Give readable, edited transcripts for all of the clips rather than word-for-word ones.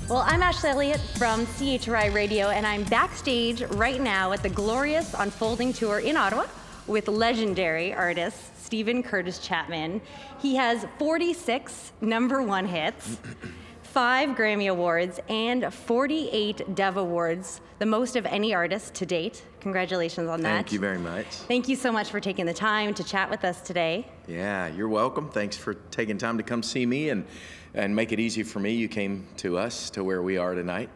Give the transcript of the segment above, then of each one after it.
Well, I'm Ashley Elliott from CHRI Radio, and I'm backstage right now at the Glorious Unfolding Tour in Ottawa with legendary artist Steven Curtis Chapman. He has 46 #1 hits, 5 Grammy Awards, and 48 Dove Awards, the most of any artist to date. Congratulations on that. Thank you very much. Thank you so much for taking the time to chat with us today. Yeah, you're welcome. Thanks for taking time to come see me and make it easy for me. You came to us, to where we are tonight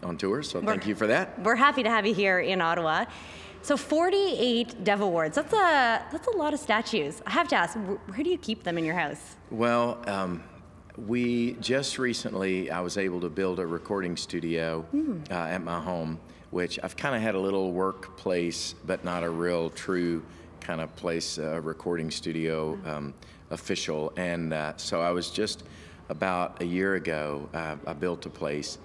on tour, so thank you for that. We're happy to have you here in Ottawa. So 48 Dove Awards, that's a lot of statues. I have to ask, where do you keep them in your house? Well, we just recently, I was able to build a recording studio at my home, which I've kind of had a little workplace, but not a real true kind of place, recording studio official. And so I was just about a year ago, I built a place,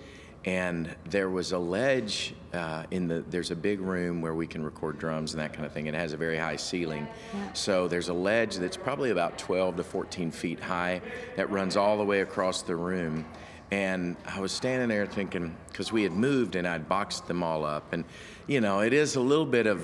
and there was a ledge there's a big room where we can record drums and that kind of thing. It has a very high ceiling. So there's a ledge that's probably about 12 to 14 feet high that runs all the way across the room. And I was standing there thinking, because we had moved and I'd boxed them all up, and you know, it is a little bit of,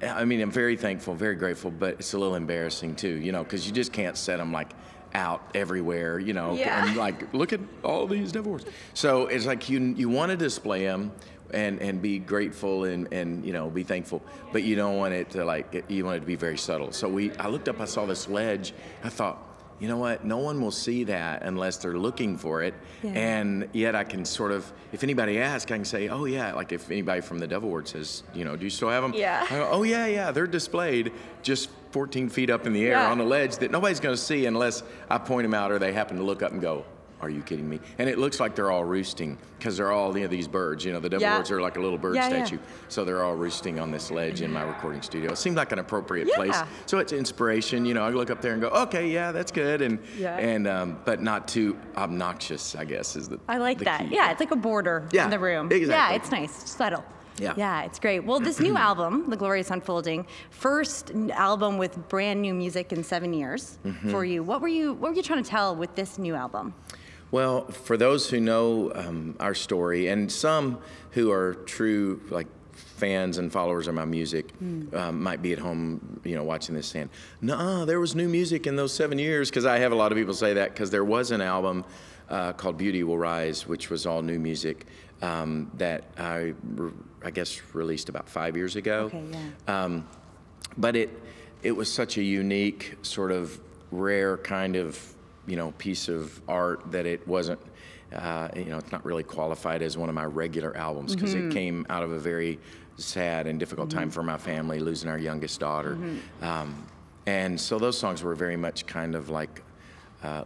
I mean, I'm very thankful, very grateful, but it's a little embarrassing too, you know, because you just can't set them like out everywhere, you know, and like, look at all these Dove Awards. So it's like you want to display them and be grateful and you know, be thankful, but you don't want it to like, you want it to be very subtle. So I looked up, I saw this ledge, I thought, you know what, no one will see that unless they're looking for it. And yet I can sort of, if anybody asks, I can say, oh yeah, like if anybody from the Dove Awards says, you know, do you still have them? I go, oh yeah, they're displayed just 14 feet up in the air on a ledge that nobody's gonna see unless I point them out or they happen to look up and go, are you kidding me? And it looks like they're all roosting because they're all, you know, these birds. You know, the Dove Awards are like a little bird statue. So they're all roosting on this ledge in my recording studio. It seemed like an appropriate place. So it's inspiration. You know, I look up there and go, okay, yeah, that's good. And but not too obnoxious, I guess, is the I like the that. key. Yeah, it's like a border in the room. Exactly. Yeah, it's nice, subtle. Yeah, it's great. Well, this new album, The Glorious Unfolding, first album with brand new music in 7 years for you. What were you trying to tell with this new album? Well, for those who know our story, and some who are true like fans and followers of my music, might be at home, you know, watching this saying, "No, there was new music in those 7 years." Because I have a lot of people say that, because there was an album called Beauty Will Rise, which was all new music that I guess released about 5 years ago. But it was such a unique, sort of rare kind of, you know, piece of art that it wasn't, you know, it's not really qualified as one of my regular albums, because it came out of a very sad and difficult time for my family, losing our youngest daughter. And so those songs were very much kind of like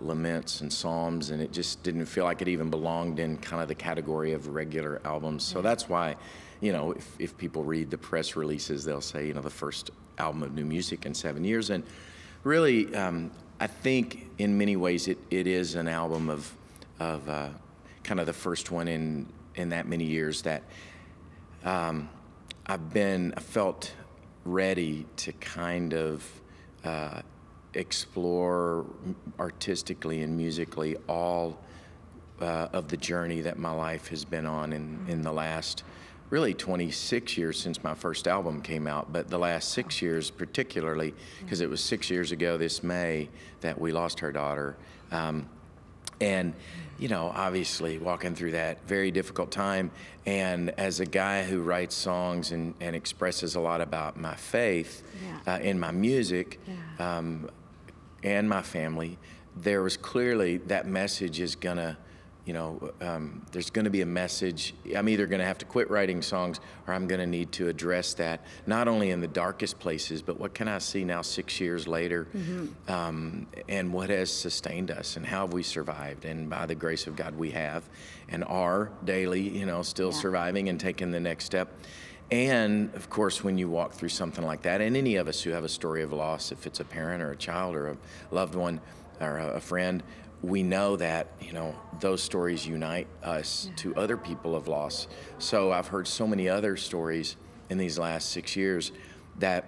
laments and psalms, and it just didn't feel like it even belonged in kind of the category of regular albums. So that's why, you know, if people read the press releases, they'll say, you know, the first album of new music in 7 years. And really, I think in many ways it is an album of kind of the first one in that many years that I felt ready to kind of explore artistically and musically all of the journey that my life has been on in the last really 26 years since my first album came out, but the last 6 years particularly, because it was 6 years ago this May that we lost our daughter. And, you know, obviously walking through that very difficult time, and as a guy who writes songs and expresses a lot about my faith in my music and my family, there was clearly that message is gonna, you know, there's going to be a message. I'm either going to have to quit writing songs, or I'm going to need to address that, not only in the darkest places, but what can I see now 6 years later, and what has sustained us, and how have we survived? And by the grace of God, we have, and are daily, you know, still surviving and taking the next step. And of course, when you walk through something like that, and any of us who have a story of loss, if it's a parent or a child or a loved one or a friend, we know that, you know, those stories unite us to other people of loss. So I've heard so many other stories in these last 6 years that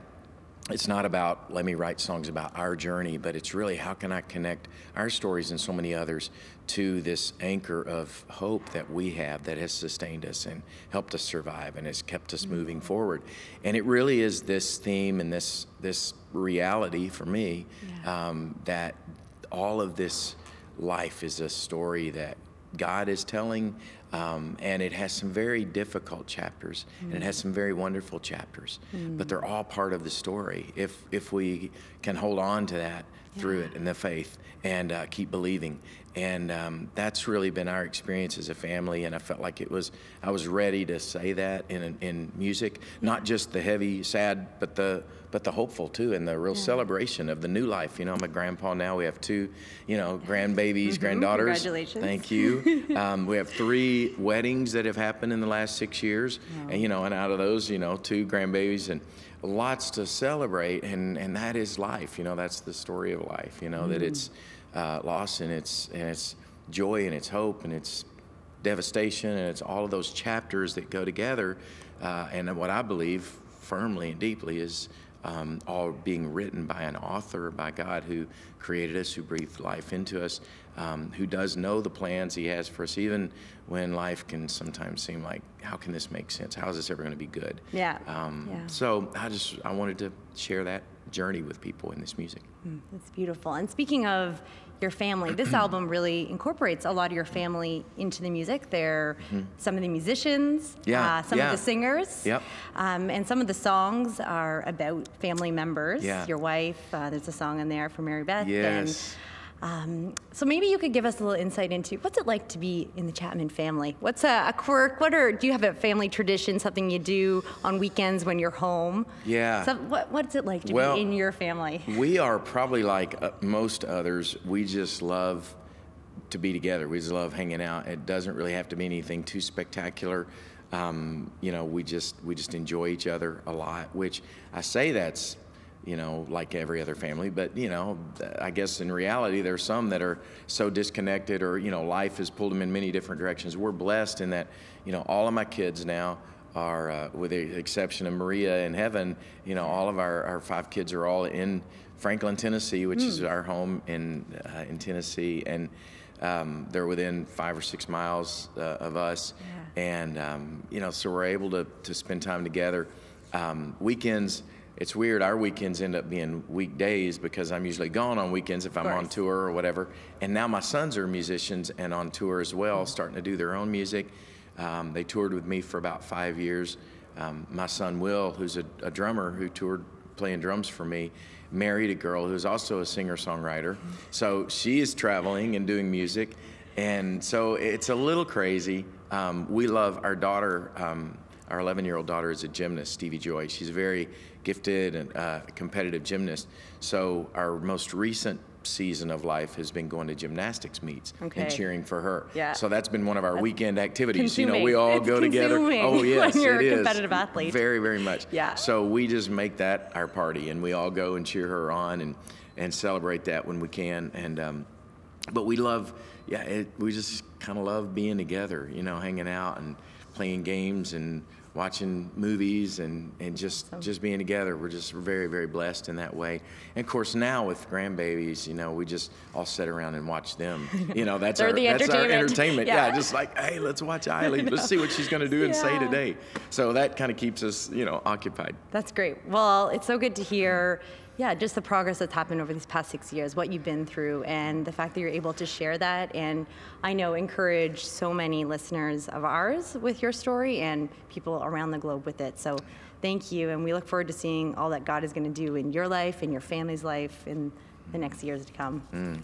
it's not about, let me write songs about our journey, but it's really how can I connect our stories and so many others to this anchor of hope that we have that has sustained us and helped us survive and has kept us moving forward. And it really is this theme and this reality for me, that all of this life is a story that God is telling, and it has some very difficult chapters, and it has some very wonderful chapters, but they're all part of the story if we can hold on to that through it in the faith and keep believing. And that's really been our experience as a family, and I felt like I was ready to say that in music, not just the heavy, sad, but the hopeful too, and the real celebration of the new life. You know, I'm a grandpa now. We have 2, grandbabies, granddaughters. Congratulations. Thank you. We have 3 weddings that have happened in the last 6 years, and and out of those, 2 grandbabies, and lots to celebrate, and that is life. That's the story of life. That it's loss, and it's joy, and it's hope, and it's devastation, and it's all of those chapters that go together. And what I believe firmly and deeply is all being written by an author, by God who created us, who breathed life into us, who does know the plans He has for us, even when life can sometimes seem like, how can this make sense? How is this ever going to be good? So I wanted to share that journey with people in this music. That's beautiful. And speaking of your family, this album really incorporates a lot of your family into the music. They're some of the musicians, some of the singers, and some of the songs are about family members. Your wife, there's a song in there for Mary Beth. Yes. So maybe you could give us a little insight into what's it like to be in the Chapman family? What's a quirk? Do you have a family tradition, something you do on weekends when you're home? So what's it like to be in your family? We are probably like most others. We just love to be together. We just love hanging out. It doesn't really have to be anything too spectacular. We just enjoy each other a lot, which I say that's like every other family, but I guess in reality there's some that are so disconnected, or life has pulled them in many different directions. We're blessed in that all of my kids now are, with the exception of Maria in heaven, all of our 5 kids are all in Franklin, Tennessee, which is our home in Tennessee, and they're within 5 or 6 miles of us, and so we're able to spend time together. Weekends. It's weird, our weekends end up being weekdays because I'm usually gone on weekends if I'm on tour or whatever. And now my sons are musicians and on tour as well, starting to do their own music. They toured with me for about 5 years. My son Will, who's a drummer who toured playing drums for me, married a girl who's also a singer-songwriter. So she is traveling and doing music. And so it's a little crazy. We love our daughter. Our 11-year-old daughter is a gymnast, Stevie Joy. She's a very gifted and competitive gymnast. So our most recent season of life has been going to gymnastics meets and cheering for her. So that's been one of our weekend activities. Consuming. We all go together. Oh yes, when you're it a is. Competitive athlete. Very, very much. So we just make that our party, and we all go and cheer her on and celebrate that when we can. And but we love, we just kind of love being together, hanging out and playing games and watching movies and just being together. We're just very, very blessed in that way. And of course now with grandbabies, we just all sit around and watch them. That's our entertainment. Just like, hey, let's watch Eiley. Let's see what she's going to do and say today. So that kind of keeps us, occupied. That's great. Well, it's so good to hear just the progress that's happened over these past 6 years, what you've been through, and the fact that you're able to share that, and I know encourage so many listeners of ours with your story and people around the globe with it. So thank you, and we look forward to seeing all that God is going to do in your life and your family's life in the next years to come.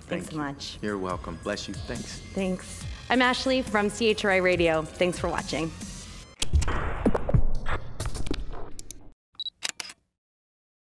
Thanks so much. You're welcome. Bless you. Thanks. Thanks. I'm Ashley from CHRI Radio. Thanks for watching.